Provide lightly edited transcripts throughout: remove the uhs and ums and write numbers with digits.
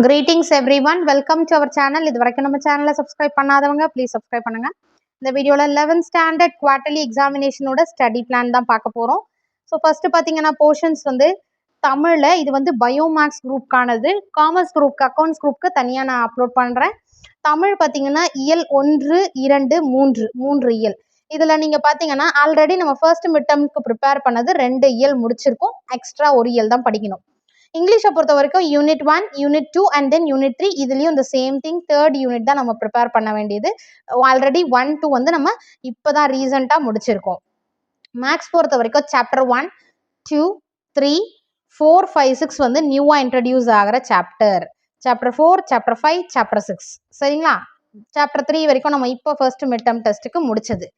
Greetings everyone, welcome to our channel. இது வரைக்கும் நம்ம சேனலை சப்ஸ்கிரைப் பண்ணாதவங்க ப்ளீஸ் சப்ஸ்கிரைப் பண்ணுங்க. இந்த வீடியோவில் 11th ஸ்டாண்டர்ட் குவார்டர்லி எக்ஸாமினேஷனோட ஸ்டடி பிளான் தான் பார்க்க போகிறோம். ஸோ ஃபர்ஸ்ட் பார்த்தீங்கன்னா போர்ஷன்ஸ் வந்து தமிழில் இது வந்து பயோமேக்ஸ் குரூப்கானது, காமர்ஸ் குரூப்க்கு அக்கௌண்ட்ஸ் குரூப்க்கு தனியாக நான் அப்லோட் பண்ணுறேன். தமிழ் பார்த்தீங்கன்னா இயல் 1, 2, 3 இயல். இதில் நீங்கள் பார்த்தீங்கன்னா ஆல்ரெடி நம்ம ஃபர்ஸ்ட் மிட் டர்ம்க்கு ப்ரிப்பேர் பண்ணது 2 இயல் முடிச்சிருக்கோம், எக்ஸ்ட்ரா ஒரு இயல் தான் படிக்கணும். இங்கிலீஷை பொறுத்த வரைக்கும் unit 1, unit 2 and then unit 3 இதுலேயும் இந்த சேம் திங், தேர்ட் யூனிட் தான் நம்ம ப்ரிப்பேர் பண்ண வேண்டியது. ஆல்ரெடி 1, 2 வந்து நம்ம இப்போ தான் ரீசெண்டாக முடிச்சிருக்கோம். மேக்ஸ் பொறுத்த வரைக்கும் சாப்டர் 1, 2, 3, 4, 5, 6 வந்து நியூவாக இன்ட்ரடியூஸ் ஆகிற சாப்டர். சாப்டர் 4, சாப்டர் 5, சாப்டர் 6 சரிங்களா. சாப்டர் 3 வரைக்கும் நம்ம இப்போ ஃபர்ஸ்ட் மிட் டர்ம் டெஸ்ட்டுக்கு முடிச்சது.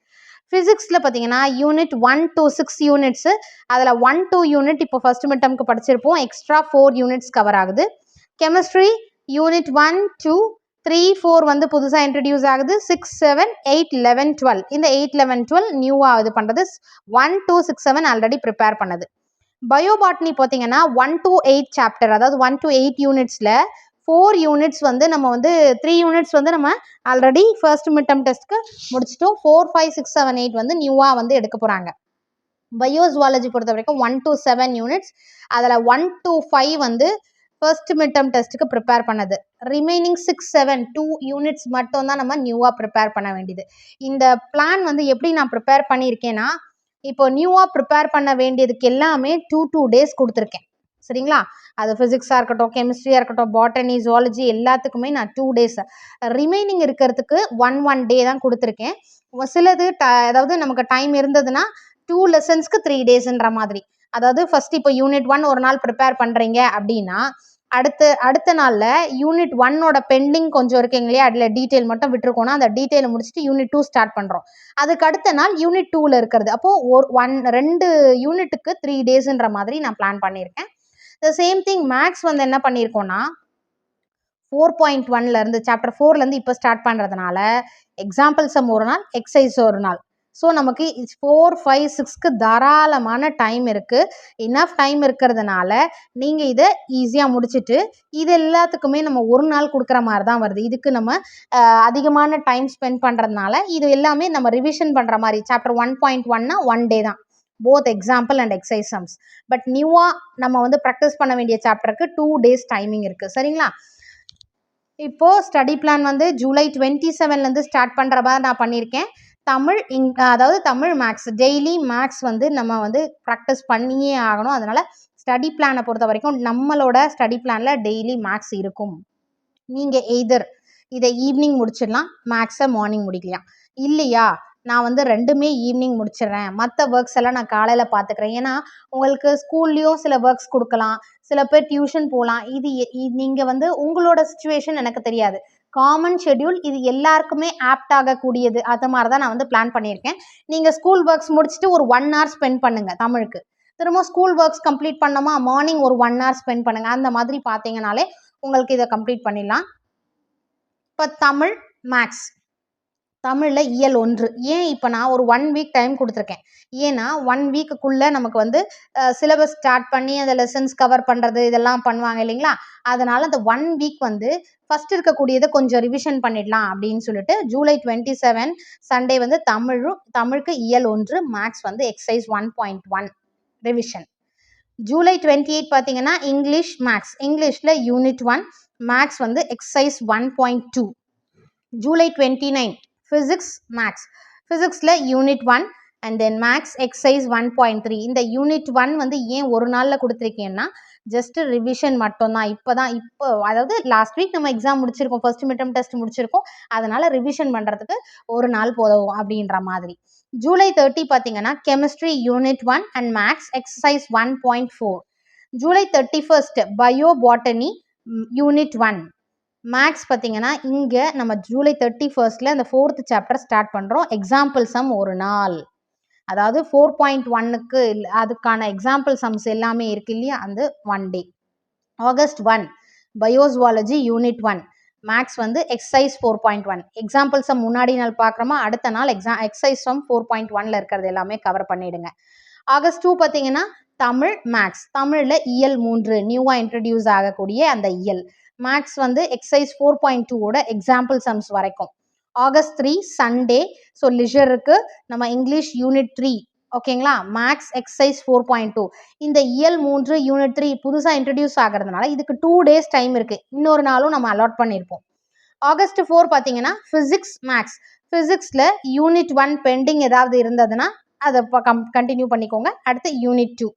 ஃபிசிக்ஸில் பார்த்தீங்கன்னா யூனிட் 1 to 6 யூனிட்ஸு, அதில் 1, 2 யூனிட் இப்போ ஃபர்ஸ்ட் மிட் டர்ம்க்கு படிச்சிருப்போம், எக்ஸ்ட்ரா 4 யூனிட்ஸ் கவர் ஆகுது. கெமிஸ்ட்ரி யூனிட் 1, 2, 3, 4 வந்து புதுசாக இன்ட்ரடியூஸ் ஆகுது. 6, 7, 8, 11, 12 இந்த 8, 11, 12 நியூவாக இது பண்ணுறது. 1, 2, 6, 7 ஆல்ரெடி ப்ரிப்பேர் பண்ணது. பயோபாட்னி பார்த்தீங்கன்னா 1 to 8 சாப்டர், அதாவது 1 to 8 யூனிட்ஸில் 4 யூனிட்ஸ் வந்து நம்ம வந்து 3 யூனிட்ஸ் வந்து நம்ம ஆல்ரெடி ஃபர்ஸ்ட் மிட் டர்ம் டெஸ்ட்க்கு முடிச்சிட்டோம். 4, 5, 6, 7, 8 வந்து நியூவாக வந்து எடுக்க போகிறாங்க. பயோசுவாலஜி பொறுத்த வரைக்கும் 1 to 7 யூனிட்ஸ், அதில் 1 to 5 வந்து ஃபர்ஸ்ட் மிட் டர்ம் டெஸ்ட்டுக்கு ப்ரிப்பேர் பண்ணது. ரிமைனிங் 6, 7 2 யூனிட்ஸ் மட்டும் தான் நம்ம நியூவாக ப்ரிப்பேர் பண்ண வேண்டியது. இந்த பிளான் வந்து எப்படி நான் ப்ரிப்பேர் பண்ணியிருக்கேன்னா, இப்போ நியூவாக ப்ரிப்பேர் பண்ண வேண்டியதுக்கு எல்லாமே 2 டேஸ் கொடுத்துருக்கேன் சரிங்களா. அது ஃபிசிக்ஸாக இருக்கட்டும், கெமிஸ்ட்ரியாக இருக்கட்டும், பாட்டனி, ஜுவாலஜி எல்லாத்துக்குமே நான் 2 டேஸ், ரிமைனிங் இருக்கிறதுக்கு 1 டே தான் கொடுத்துருக்கேன். சிலது அதாவது நமக்கு டைம் இருந்ததுன்னா 2 லெசன்ஸ்க்கு 3 டேஸ்ன்ற மாதிரி. அதாவது ஃபர்ஸ்ட் இப்போ யூனிட் 1 ஒரு நாள் ப்ரிப்பேர் பண்ணுறீங்க அப்படின்னா அடுத்த நாளில் யூனிட் 1ஓட பெண்டிங் கொஞ்சம் இருக்குங்க இல்லையா, அதில் டீட்டெயில் மட்டும் விட்டுருக்கோன்னா அந்த டீட்டெயிலை முடிச்சுட்டு யூனிட் 2 ஸ்டார்ட் பண்ணுறோம். அதுக்கு அடுத்த நாள் யூனிட் 2ல் இருக்கிறது. அப்போது 2 யூனிட்டுக்கு 3 டேஸ்ன்ற மாதிரி நான் பிளான் பண்ணியிருக்கேன். த சேம் திங் மேக்ஸ் வந்து என்ன பண்ணியிருக்கோன்னா 4.1 சாப்டர் 4 இப்போ ஸ்டார்ட் பண்ணுறதுனால எக்ஸாம்பிள் சம் ஒரு நாள், எக்ஸசைஸ் ஒரு நாள். ஸோ நமக்கு 4, 5, 6க்கு தாராளமான டைம் இருக்குது. இனஃப் டைம் இருக்கிறதுனால நீங்கள் இதை ஈஸியாக முடிச்சுட்டு இது எல்லாத்துக்குமே நம்ம ஒரு நாள் கொடுக்குற மாதிரி தான் வருது. இதுக்கு நம்ம அதிகமான டைம் ஸ்பெண்ட் பண்ணுறதுனால இது எல்லாமே நம்ம ரிவிஷன் பண்ணுற மாதிரி. சாப்டர் 1.1னா 1 டே தான், both example and exercise sums. But நியூவாக நம்ம வந்து ப்ராக்டிஸ் பண்ண வேண்டிய சாப்டருக்கு 2 டேஸ் டைமிங் இருக்குது சரிங்களா. இப்போது ஸ்டடி பிளான் வந்து ஜூலை 27 ஸ்டார்ட் பண்ணுற மாதிரி நான் பண்ணியிருக்கேன். அதாவது தமிழ் மேக்ஸ், டெய்லி மேக்ஸ் வந்து நம்ம வந்து ப்ராக்டிஸ் பண்ணியே ஆகணும். அதனால் ஸ்டடி பிளானை பொறுத்த வரைக்கும் நம்மளோட ஸ்டடி பிளானில் டெய்லி மேக்ஸ் இருக்கும். நீங்கள் எய்தர் இதை ஈவினிங் முடிச்சிடலாம், மேக்ஸை மார்னிங் முடிக்கலாம். இல்லையா நான் வந்து 2மே ஈவினிங் முடிச்சிடுறேன், மற்ற ஒர்க்ஸ் எல்லாம் நான் காலையில் பார்த்துக்கிறேன். ஏன்னா உங்களுக்கு ஸ்கூல்லேயும் சில ஒர்க்ஸ் கொடுக்கலாம், சில பேர் டியூஷன் போகலாம். இது நீங்கள் வந்து உங்களோட சுச்சுவேஷன் எனக்கு தெரியாது, காமன் ஷெட்யூல் இது எல்லாருக்குமே ஆப்ட் ஆகக்கூடியது. அது மாதிரி தான் நான் வந்து பிளான் பண்ணியிருக்கேன். நீங்கள் ஸ்கூல் ஒர்க்ஸ் முடிச்சுட்டு ஒரு 1 hour ஸ்பெண்ட் பண்ணுங்கள் தமிழுக்கு. திரும்ப ஸ்கூல் ஒர்க்ஸ் கம்ப்ளீட் பண்ணோமா மார்னிங் ஒரு 1 hour ஸ்பெண்ட் பண்ணுங்கள். அந்த மாதிரி பார்த்தீங்கனாலே உங்களுக்கு இதை கம்ப்ளீட் பண்ணிடலாம். இப்போ தமிழ் மேக்ஸ், தமிழில் இயல் 1 ஏன் இப்போ நான் ஒரு 1 வீக் டைம் கொடுத்துருக்கேன். ஏன்னா 1 வீக்குக்குள்ளே நமக்கு வந்து சிலபஸ் ஸ்டார்ட் பண்ணி அந்த லெசன்ஸ் கவர் பண்ணுறது இதெல்லாம் பண்ணுவாங்க இல்லைங்களா. அதனால் அந்த 1 வீக் வந்து ஃபஸ்ட் இருக்கக்கூடியதை கொஞ்சம் ரிவிஷன் பண்ணிடலாம் அப்படின்னு சொல்லிட்டு ஜூலை 27 சண்டே வந்து தமிழுக்கு இயல் 1, மேக்ஸ் வந்து எக்ஸசைஸ் 1.1 ரிவிஷன். ஜூலை 28 பார்த்தீங்கன்னா இங்கிலீஷ் மேக்ஸ், இங்கிலீஷில் யூனிட் 1, மேக்ஸ் வந்து எக்ஸசைஸ் 1.2. ஜூலை 29 ஃபிசிக்ஸ் மேக்ஸ், ஃபிசிக்ஸில் unit 1 and then maths exercise 1.3. இந்த யூனிட் 1 வந்து ஏன் ஒரு நாளில் கொடுத்துருக்கேன்னா ஜஸ்ட் ரிவிஷன் மட்டும்தான். இப்போ அதாவது லாஸ்ட் வீக் நம்ம எக்ஸாம் முடிச்சிருக்கோம், ஃபர்ஸ்ட் மிட் டர்ம் டெஸ்ட் முடிச்சிருக்கோம், அதனால் ரிவிஷன் பண்ணுறதுக்கு ஒரு நாள் போதும் அப்படின்ற மாதிரி. ஜூலை 30 பார்த்தீங்கன்னா chemistry unit 1 and maths exercise 1.4. July 31 bio botany unit 1 maths பார்த்தீங்கன்னா இங்கே நம்ம ஜூலை 31 அந்த 4th சாப்டர் ஸ்டார்ட் பண்ணுறோம். எக்ஸாம்பிள் சம் ஒரு நாள், அதாவது 4.1க்கு அதுக்கான எக்ஸாம்பிள் சம்ஸ் எல்லாமே இருக்கு இல்லையா, அந்த 1 டே. ஆகஸ்ட் 1 பயோசுவாலஜி யூனிட் 1 மேக்ஸ் வந்து எக்ஸசைஸ் 4.1. எக்ஸாம்பிள் சம் முன்னாடி நாள் பார்க்குறோமா, அடுத்த நாள் எக்ஸசைஸ் சம் 4.1ல் இருக்கிறது எல்லாமே கவர் பண்ணிவிடுங்க. ஆகஸ்ட் 2 பார்த்தீங்கன்னா தமிழ் மேக்ஸ் தமிழில் இயல் 3 நியூவாக இன்ட்ரடியூஸ் ஆகக்கூடிய அந்த இயல். மேக்ஸ் வந்து எக்ஸசைஸ் 4.2ஓட எக்ஸாம்பிள் சம்ஸ் வரைக்கும். August 3 Sunday. ஸோ லிஷருக்கு நம்ம இங்கிலீஷ் யூனிட் 3 ஓகேங்களா. மேக்ஸ் எக்ஸசைஸ் 4.2 இந்த இயல் 3 யூனிட் 3 புதுசாக இன்ட்ரடியூஸ் ஆகிறதுனால இதுக்கு 2 days டைம் இருக்குது. இன்னொரு நாளும் நம்ம அலாட் பண்ணியிருப்போம். ஆகஸ்ட் 4 பார்த்தீங்கன்னா ஃபிசிக்ஸ் மேக்ஸ். ஃபிசிக்ஸில் யூனிட் 1 பெண்டிங் ஏதாவது இருந்ததுன்னா அதை கண்டினியூ பண்ணிக்கோங்க. அடுத்து யூனிட் 2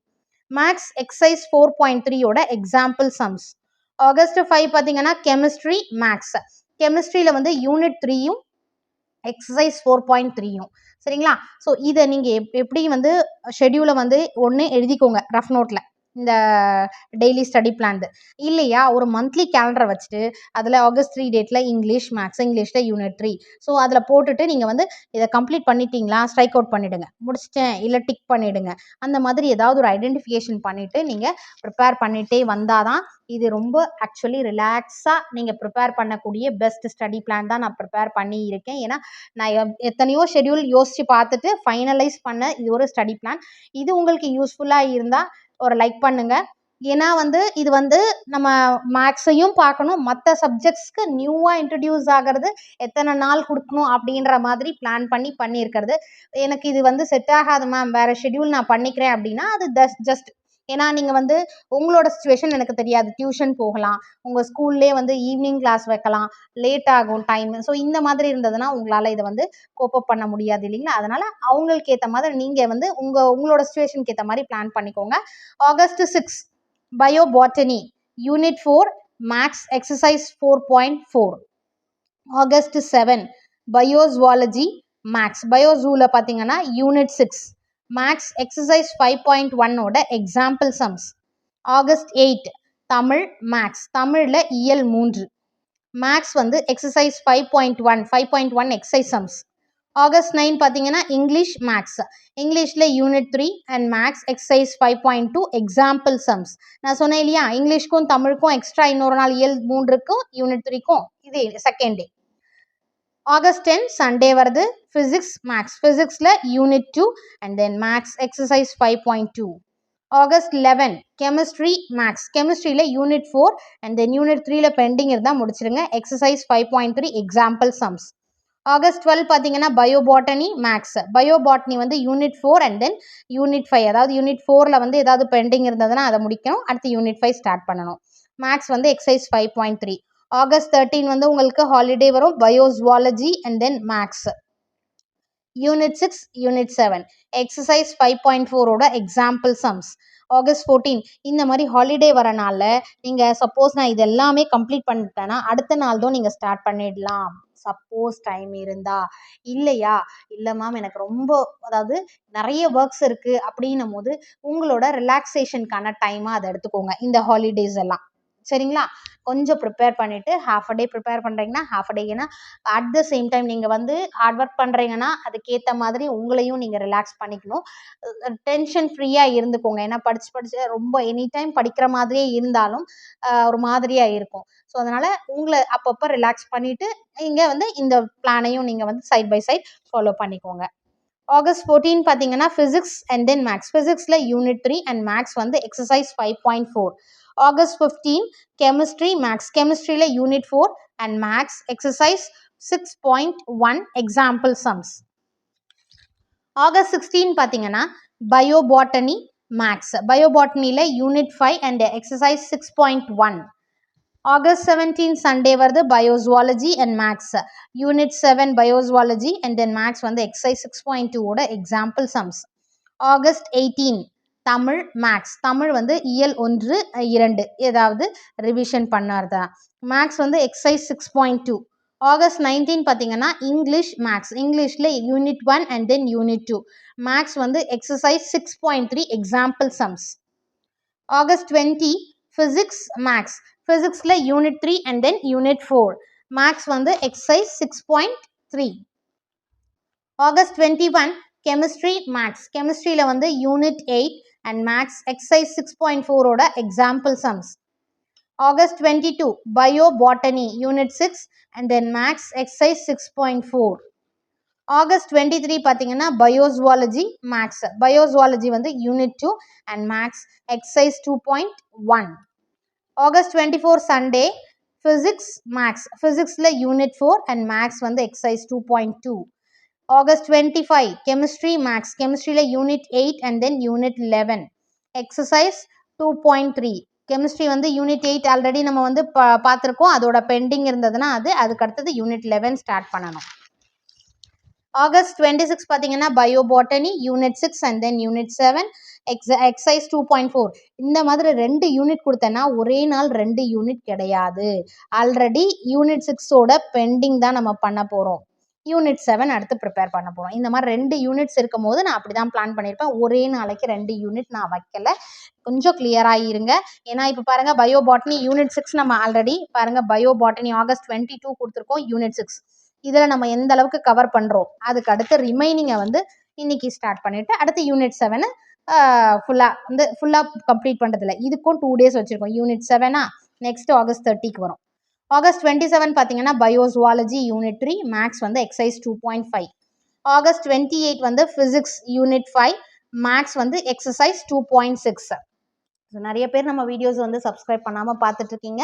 மேக்ஸ் எக்ஸசைஸ் 4.3ஓட எக்ஸாம்பிள் சம்ஸ். ஆகஸ்ட் 5 பார்த்தீங்கன்னா கெமிஸ்ட்ரி மேக்ஸ். கெமிஸ்ட்ரியில் வந்து யூனிட் 3யும் எக்ஸசைஸ் 4.3யும் சரிங்களா. ஸோ இதை நீங்கள் எப்படி வந்து ஷெடியூலை வந்து ஒன்று எழுதிக்கோங்க ரஃப் நோட்டில், இந்த டெய்லி ஸ்டடி பிளான். இல்லையா ஒரு மந்த்லி கேலண்டரை வச்சுட்டு அதில் ஆகஸ்ட் 3 டேட்டில் இங்கிலீஷ் மேக்ஸ், இங்கிலீஷில் யூனிட் 3 ஸோ அதில் போட்டுட்டு நீங்கள் வந்து இதை கம்ப்ளீட் பண்ணிட்டீங்களா ஸ்ட்ரைக் அவுட் பண்ணிவிடுங்க, முடிச்சிட்டேன் இல்லை டிக் பண்ணிவிடுங்க. அந்த மாதிரி ஏதாவது ஒரு ஐடென்டிஃபிகேஷன் பண்ணிவிட்டு நீங்கள் ப்ரிப்பேர் பண்ணிகிட்டே வந்தால் தான் இது ரொம்ப ஆக்சுவலி ரிலாக்ஸாக நீங்கள் ப்ரிப்பேர் பண்ணக்கூடிய பெஸ்ட் ஸ்டடி பிளான் தான் நான் ப்ரிப்பேர் பண்ணி இருக்கேன். ஏன்னா நான் எத்தனையோ ஷெடியூல் யோசித்து பார்த்துட்டு ஃபைனலைஸ் பண்ண இது ஒரு ஸ்டடி பிளான். இது உங்களுக்கு யூஸ்ஃபுல்லாக இருந்தால் ஒரு லைக் பண்ணுங்க. ஏன்னா வந்து இது வந்து நம்ம மேக்ஸையும் பார்க்கணும், மற்ற சப்ஜெக்ட்ஸ்க்கு நியூவாக இன்ட்ரடியூஸ் ஆகிறது எத்தனை நாள் கொடுக்கணும் அப்படின்ற மாதிரி பிளான் பண்ணியிருக்கிறது. எனக்கு இது வந்து செட் ஆகாது மேம், வேறு ஷெடியூல் நான் பண்ணிக்கிறேன் அப்படின்னா அது ஜஸ்ட் ஏன்னா நீங்கள் வந்து உங்களோட சுச்சுவேஷன் எனக்கு தெரியாது, டியூஷன் போகலாம், உங்கள் ஸ்கூல்லே வந்து ஈவினிங் கிளாஸ் வைக்கலாம், லேட் ஆகும் டைம். ஸோ இந்த மாதிரி இருந்ததுன்னா உங்களால் இதை வந்து கோப்பப் பண்ண முடியாது இல்லைங்களா. அதனால் அவங்களுக்கு ஏற்ற மாதிரி நீங்கள் வந்து உங்களோட சுச்சுவேஷனுக்கு ஏற்ற மாதிரி பிளான் பண்ணிக்கோங்க. August 6 bio botany unit 4 maths exercise 4.4. August 7 biozoology maths. பயோசூவில் பார்த்தீங்கன்னா யூனிட் 6 மேக்ஸ் எக்ஸசைஸ் 5.1ஓட example sums. August 8 Tamil maths. தமிழில் இயல் 3 மேக்ஸ் வந்து எக்ஸசைஸ் 5.1 எக்ஸசைஸ் சம்ஸ். ஆகஸ்ட் 9 பார்த்தீங்கன்னா இங்கிலீஷ் மேக்ஸ். இங்கிலீஷில் unit 3 and maths exercise 5.2 example sums. நான் சொன்னேன் இல்லையா இங்கிலீஷ்க்கும் தமிழுக்கும் எக்ஸ்ட்ரா இன்னொரு நாள் இயல் 3க்கும் யூனிட் 3க்கும் இது செகண்ட் டே. ஆகஸ்ட் 10 சண்டே வருது ஃபிசிக்ஸ் மேக்ஸ். ஃபிசிக்ஸில் unit 2 and then maths exercise 5.2. August 11 chemistry maths. கெமிஸ்ட்ரியில் யூனிட் 4 அண்ட் தென் யூனிட் 3ல பெண்டிங் இருந்தால் முடிச்சிருங்க. Exercise 5.3 example sums. ஆகஸ்ட் 12 பார்த்தீங்கன்னா பயோபாட்டனி மேக்ஸ். பயோபாட்டனி வந்து யூனிட் 4 அண்ட் தென் யூனிட் 5, அதாவது யூனிட் 4ல் வந்து ஏதாவது பெண்டிங் இருந்ததுன்னா அதை முடிக்கணும், அடுத்து யூனிட் 5 ஸ்டார்ட் பண்ணணும். மேக்ஸ் வந்து எக்ஸசைஸ் 5.3. ஆகஸ்ட் 13 வந்து உங்களுக்கு ஹாலிடே வரும், biozoology and then maths. Unit 6 unit 7 exercise 5.4ஓட எக்ஸாம்பிள் சம்ஸ். ஆகஸ்ட் 14 இந்த மாதிரி ஹாலிடே வரனால நீங்கள் சப்போஸ் நான் இது எல்லாமே கம்ப்ளீட் பண்ணிட்டேன்னா அடுத்த நாள் தான் நீங்கள் ஸ்டார்ட் பண்ணிடலாம், சப்போஸ் டைம் இருந்தா. இல்லையா இல்லை மேம் எனக்கு ரொம்ப அதாவது நிறைய ஒர்க்ஸ் இருக்குது அப்படின்னும் போது உங்களோட ரிலாக்ஸேஷனுக்கான டைமாக அதை எடுத்துக்கோங்க இந்த ஹாலிடேஸ் எல்லாம் சரிங்களா. கொஞ்சம் ப்ரிப்பேர் பண்ணிவிட்டு ஹாஃப் அ டே ப்ரிப்பேர் பண்ணுறீங்கன்னா ஹாஃப் அ டே, ஏன்னா அட் த சேம் டைம் நீங்கள் வந்து ஹார்ட் ஒர்க் பண்ணுறீங்கன்னா அதுக்கேற்ற மாதிரி உங்களையும் நீங்கள் ரிலாக்ஸ் பண்ணிக்கணும், டென்ஷன் ஃப்ரீயாக இருந்துக்கோங்க. ஏன்னா படித்து ரொம்ப எனி டைம் படிக்கிற மாதிரியே இருந்தாலும் ஒரு மாதிரியாக இருக்கும். ஸோ அதனால் உங்களை அப்பப்போ ரிலாக்ஸ் பண்ணிவிட்டு நீங்கள் வந்து இந்த பிளானையும் நீங்கள் வந்து சைட் பை சைட் ஃபாலோ பண்ணிக்கோங்க. ஆகஸ்ட் 14 பார்த்தீங்கன்னா ஃபிசிக்ஸ் அண்ட் தென் மேக்ஸ். ஃபிசிக்ஸில் யூனிட் 3 அண்ட் மேக்ஸ் வந்து எக்ஸசைஸ் 5.4. August 15 chemistry maths. கெமிஸ்ட்ரியில் unit 4 and maths exercise 6.1 example sums. August 16 பார்த்தீங்கன்னா பயோபாட்டனி மேக்ஸ். பயோபாட்டனியில் unit 5 and exercise 6.1. August 17 Sunday வருது biozoology and maths. Unit 7 biozoology and then maths வந்து exercise 6.2ஓட example sums. August 18 Tamil maths. Tamil வந்து இயல் 1 2 ஏதாவது revision பண்ணார்தா. மேக்ஸ் வந்து எக்ஸசைஸ் 6.2. ஆகஸ்ட் 19 பார்த்தீங்கன்னா இங்கிலீஷ் மேக்ஸ். இங்கிலீஷில் unit 1 and then unit 2 maths வந்து exercise 6.3 example sums. August 20 physics maths. ஃபிசிக்ஸில் unit 3 and then unit 4 maths வந்து எக்ஸசைஸ் 6.3. August 21 chemistry maths. கெமிஸ்ட்ரியில் வந்து யூனிட் 8 அண்ட் மேக்ஸ் எக்ஸசைஸ் 6.4ஓட example sums. August 22 bio botany unit 6 and then maths exercise 6.4. August 23 பார்த்தீங்கன்னா biozoology maths. Biozoology வந்து unit 2 and maths exercise 2.1. August 24 Sunday physics maths. ஃபிசிக்ஸில் unit 4 and maths வந்து exercise 2.2. August 25 chemistry maths. கெமிஸ்ட்ரியில் unit 8 and then unit 11 exercise 2.3. Chemistry வந்து unit 8 already நம்ம வந்து பார்த்துருக்கோம். அதோட பெண்டிங் இருந்ததுன்னா அதுக்கு அடுத்தது யூனிட் 11 ஸ்டார்ட் பண்ணணும். ஆகஸ்ட் 26 பார்த்தீங்கன்னா bio botany unit 6 and then unit 7 exercise 2.4. இந்த மாதிரி 2 யூனிட் கொடுத்தேன்னா ஒரே நாள் 2 யூனிட் கிடையாது. ஆல்ரெடி யூனிட் 6ஓட பெண்டிங் தான் நம்ம பண்ண போகிறோம். யூனிட் 7 அடுத்து ப்ரிப்பேர் பண்ண போகிறோம். இந்த மாதிரி 2 யூனிட்ஸ் இருக்கும் போது நான் அப்படி தான் பிளான் பண்ணியிருப்பேன். ஒரே நாளைக்கு 2 யூனிட் நான் வைக்கல. கொஞ்சம் கிளியராக இருங்க. ஏன்னா இப்போ பாருங்கள் பயோபாட்டனி யூனிட் 6 நம்ம ஆல்ரெடி பாருங்கள் பயோபாட்டனி ஆகஸ்ட் 22 கொடுத்துருக்கோம் யூனிட் 6. இதில் நம்ம எந்த அளவுக்கு கவர் பண்ணுறோம் அதுக்கு அடுத்து ரிமைனிங்கை வந்து இன்னைக்கு ஸ்டார்ட் பண்ணிவிட்டு அடுத்து யூனிட் 7 ஃபுல்லாக கம்ப்ளீட் பண்ணுறதில்ல. இதுக்கும் 2 days வச்சுருக்கோம். யூனிட் 7 நெக்ஸ்ட் ஆகஸ்ட் 30க்கு வரும். ஆகஸ்ட் 27 பார்த்தீங்கன்னா பயோசுவாலஜி யூனிட் 3 மேக்ஸ் வந்து எக்ஸசைஸ் 2.5. ஆகஸ்ட் 28 வந்து ஃபிசிக்ஸ் யூனிட் 5 மேக்ஸ் வந்து எக்ஸசைஸ் 2.6. நிறைய பேர் நம்ம வீடியோஸ் வந்து சப்ஸ்கிரைப் பண்ணாமல் பார்த்துட்ருக்கீங்க.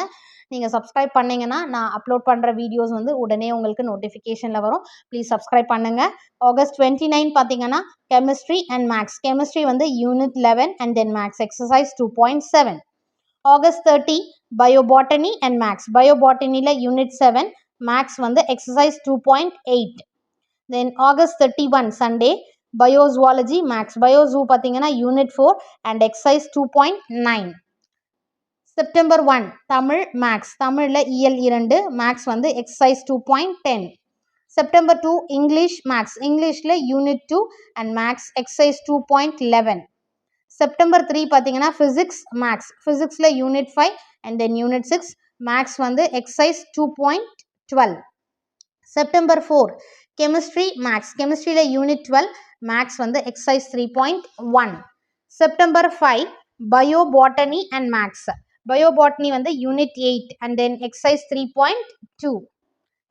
நீங்கள் சப்ஸ்கிரைப் பண்ணிங்கன்னா நான் அப்லோட் பண்ணுற வீடியோஸ் வந்து உடனே உங்களுக்கு நோட்டிஃபிகேஷனில் வரும். ப்ளீஸ் சப்ஸ்கிரைப் பண்ணுங்கள். ஆகஸ்ட் 29 பார்த்தீங்கன்னா கெமிஸ்ட்ரி அண்ட் மேக்ஸ். கெமிஸ்ட்ரி வந்து unit 11 and then maths exercise 2.7. August 30 biobotany and maths. பயோபாட்டனியில் யூனிட் 7 மேக்ஸ் வந்து exercise 2.8. Then August 31 Sunday biozoology maths. Biozoo பார்த்தீங்கன்னா unit 4 and exercise 2.9. September 1 Tamil maths. தமிழில் இயல் 2 மேக்ஸ் வந்து exercise 2.10. September 2 English maths. இங்கிலீஷில் unit 2 and maths exercise 2.11. September 3 பார்த்தீங்கன்னா physics maths. ஃபிசிக்ஸில் unit 5 and then unit 6 maths வந்து exercise 2.12. September 4 chemistry maths. கெமிஸ்ட்ரியில் unit 12 maths வந்து exercise 3.1. September 5 bio botany and maths. Bio botany வந்து unit 8 and then exercise 3.2.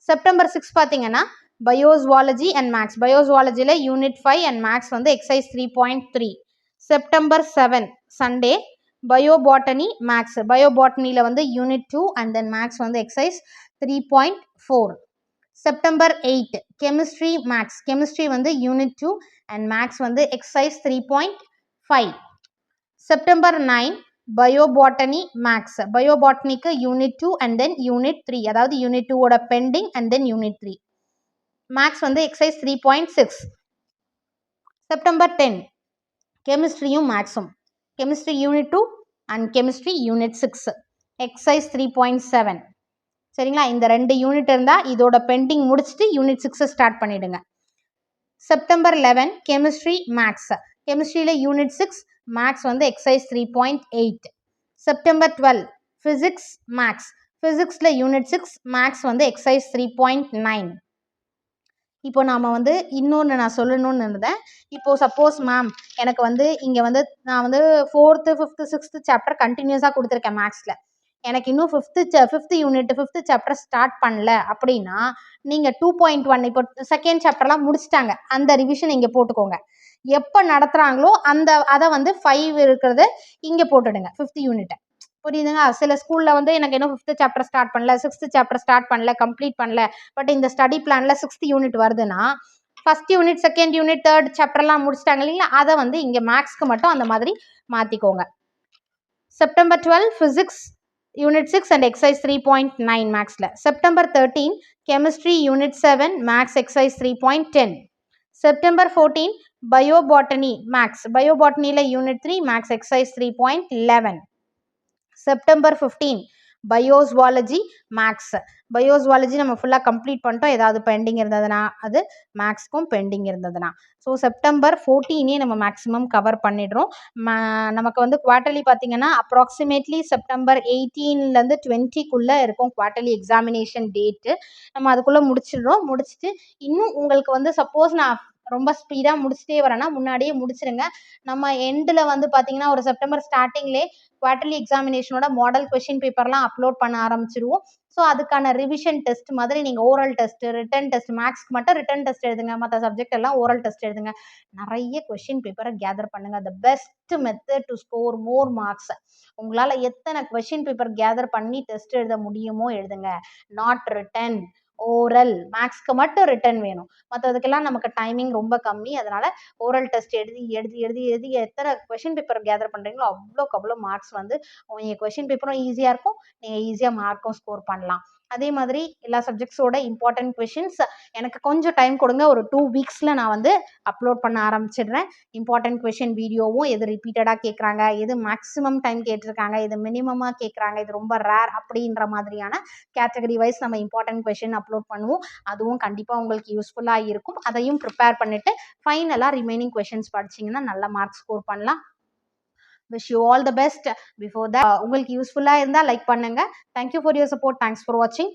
September 6 பார்த்தீங்கன்னா bio zoology and maths. பயோசுவாலஜியில் unit 5 and maths வந்து exercise 3.3. September 7 Sunday bio botany maths. பயோபாட்டனியில் வந்து unit 2 and then maths வந்து exercise 3.4. September 8 chemistry maths. Chemistry வந்து unit 2 and maths வந்து exercise 3.5. September 9 bio botany maths. பயோபாட்டனிக்கு unit 2 and then unit 3, அதாவது unit 2ஓட pending and then unit 3 maths வந்து exercise 3.6. September 10 கெமிஸ்ட்ரியும் மேக்ஸும். Chemistry unit 2 and chemistry unit 6 exercise 3.7. சரிங்களா? இந்த 2 யூனிட் இருந்தால் இதோட பெண்டிங் முடிச்சுட்டு யூனிட் 6 ஸ்டார்ட் பண்ணிவிடுங்க. September 11 chemistry maths. கெமிஸ்ட்ரியில் யூனிட் 6 மேக்ஸ் வந்து எக்ஸசைஸ் 3.8. September 12 physics maths. ஃபிசிக்ஸில் யூனிட் 6 மேக்ஸ் வந்து எக்ஸசைஸ் 3.9. இப்போ நாம் வந்து இன்னொன்று நான் சொல்லணும்னு இருந்தேன். இப்போது சப்போஸ் மேம் எனக்கு வந்து இங்கே வந்து நான் வந்து 4th 5th 6th சாப்டர் கண்டினியூஸாக கொடுத்துருக்கேன் மேக்ஸில். எனக்கு இன்னும் 5th unit 5th chapter start பண்ணல அப்படின்னா நீங்கள் 2.1 இப்போ 2nd சாப்டர்லாம் முடிச்சிட்டாங்க, அந்த ரிவிஷன் இங்கே போட்டுக்கோங்க. எப்போ நடத்துகிறாங்களோ அதை வந்து 5 இருக்கிறது இங்கே போட்டுடுங்க 5th யூனிட்டை. புரியுதுங்க? சில ஸ்கூலில் வந்து எனக்கு இன்னும் 5th சாப்டர் ஸ்டார்ட் பண்ணல, 6th சாப்டர் ஸ்டார்ட் பண்ணல, கம்ப்ளீட் பண்ணல, பட் இந்த ஸ்டடி பிளானில் 6th யூனிட் வருதுன்னா 1st unit 2nd unit 3rd சாப்டர்லாம் முடிச்சிட்டாங்க இல்லைங்களா, அதை வந்து இங்கே மேக்ஸ்க்கு மட்டும் அந்த மாதிரி மாற்றிக்கோங்க. September 12 physics unit 6 and exercise 3.9 மேக்ஸில். September 13 chemistry unit 7 maths exercise 3.10. September 14 bio botany maths. பயோபாட்டனியில் unit 3 maths exercise 3.11. September 15 bio zoology maths. Bio zoology நம்ம ஃபுல்லாக கம்ப்ளீட் பண்ணிட்டோம். ஏதாவது பெண்டிங் இருந்ததுன்னா அது மேக்ஸ்க்கும் பெண்டிங் இருந்ததுன்னா. ஸோ செப்டம்பர் 14 நம்ம மேக்ஸிமம் கவர் பண்ணிடுறோம். நமக்கு வந்து குவார்ட்டர்லி பார்த்தீங்கன்னா அப்ராக்சிமேட்லி செப்டம்பர் 18 to 20 இருக்கும் குவார்ட்டர்லி எக்ஸாமினேஷன் டேட்டு. நம்ம அதுக்குள்ளே முடிச்சிடுறோம். முடிச்சுட்டு இன்னும் உங்களுக்கு வந்து சப்போஸ் நான் ரொம்ப ஸ்பீடாக முடிச்சுட்டே வரேன்னா முன்னாடியே முடிச்சிருங்க. நம்ம எண்டில் வந்து பார்த்தீங்கன்னா ஒரு செப்டம்பர் ஸ்டார்டிங்லேயே குவார்டர்லி எக்ஸாமினேஷனோட மாடல் கொஷின் பேப்பர்லாம் அப்லோட் பண்ண ஆரம்பிச்சிருவோம். ஸோ அதுக்கான ரிவிஷன் டெஸ்ட் மாதிரி நீங்கள் ஓரல் டெஸ்ட், ரிட்டன் டெஸ்ட், மேக்ஸ்க்கு மட்டும் ரிட்டன் டெஸ்ட் எழுதுங்க, மற்ற சப்ஜெக்ட் எல்லாம் ஓரல் டெஸ்ட் எழுதுங்க. நிறைய கொஷின் பேப்பரை கேதர் பண்ணுங்க. The best method to score more marks. உங்களால் எத்தனை கொஷின் பேப்பர் கேதர் பண்ணி டெஸ்ட் எழுத முடியுமோ எழுதுங்க. Not return, oral. மேக்ஸ்க்கு மட்டும் ரிட்டன் வேணும், மற்றதுக்கெல்லாம் நமக்கு டைமிங் ரொம்ப கம்மி. அதனால ஓரல் டெஸ்ட் எழுதி எழுதி எழுதி எழுதி எத்தனை கொஷின் பேப்பர் கேதர் பண்ணுறீங்களோ அவ்வளோக்கு அவ்வளோ மார்க்ஸ் வந்து நீங்கள் கொஷின் பேப்பரும் ஈஸியாக இருக்கும், நீங்கள் ஈஸியாக மார்க்கும் ஸ்கோர் பண்ணலாம். அதே மாதிரி எல்லா சப்ஜெக்ட்ஸோட இம்பார்ட்டன்ட் கொஷின்ஸ் எனக்கு கொஞ்சம் டைம் கொடுங்க. ஒரு 2 வீக்ஸில் நான் வந்து அப்லோட் பண்ண ஆரம்பிச்சிடுறேன். இம்பார்ட்டன்ட் கொஷின் வீடியோவும் எது ரிப்பீட்டடாக கேட்குறாங்க, எது மேக்ஸிமம் டைம் கேட்டிருக்காங்க, இது மினிமமாக கேட்குறாங்க, இது ரொம்ப ரேர் அப்படின்ற மாதிரியான கேட்டகரி வைஸ் நம்ம இம்பார்ட்டன்ட் கொஷின் அப்லோட் பண்ணுவோம். அதுவும் கண்டிப்பாக உங்களுக்கு யூஸ்ஃபுல்லாக இருக்கும். அதையும் ப்ரிப்பேர் பண்ணிவிட்டு ஃபைனலாக ரிமைனிங் கொஷின்ஸ் படிச்சிங்கன்னா நல்ல மார்க் ஸ்கோர் பண்ணலாம். Wish you all the best. Before that உங்களுக்கு யூஸ்ஃபுல்லாக இருந்தால் லைக் பண்ணுங்கள். Thank you for your support. Thanks for வாட்சிங்.